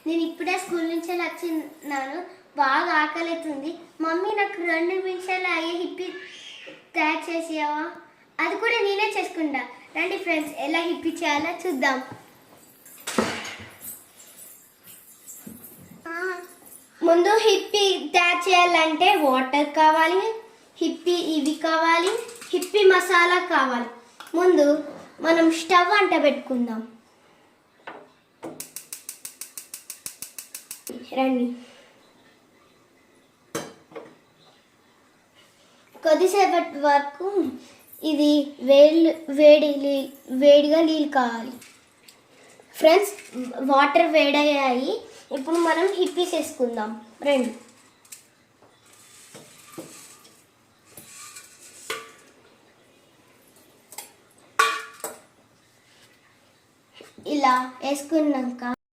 నేను ఇప్పుడే స్కూల్ నుంచి వచ్చినాను, బాగా ఆకలితుంది. మమ్మీ నాకు 2 నిమిషాలు అయ్యే హిప్పీ తయారు చేసేవా? అది కూడా నేనే చేసుకుంటా. రండి ఫ్రెండ్స్, ఎలా హిప్పీ చేయాలో చూద్దాం. ముందు హిప్పీ తయారు చేయాలంటే వాటర్ కావాలి, హిప్పీ ఇవి కావాలి, హిప్పీ మసాలా కావాలి. ముందు మనం స్టవ్ అంట పెట్టుకుందాం. రండి, కొద్దిసేపటి వరకు ఇది వేడిగా నీళ్ళు కావాలి. ఫ్రెండ్స్, వాటర్ వేడయ్యాయి. ఇప్పుడు మనం హిప్పీస్ వేసుకుందాం. రండి, ఇలా వేసుకున్నాక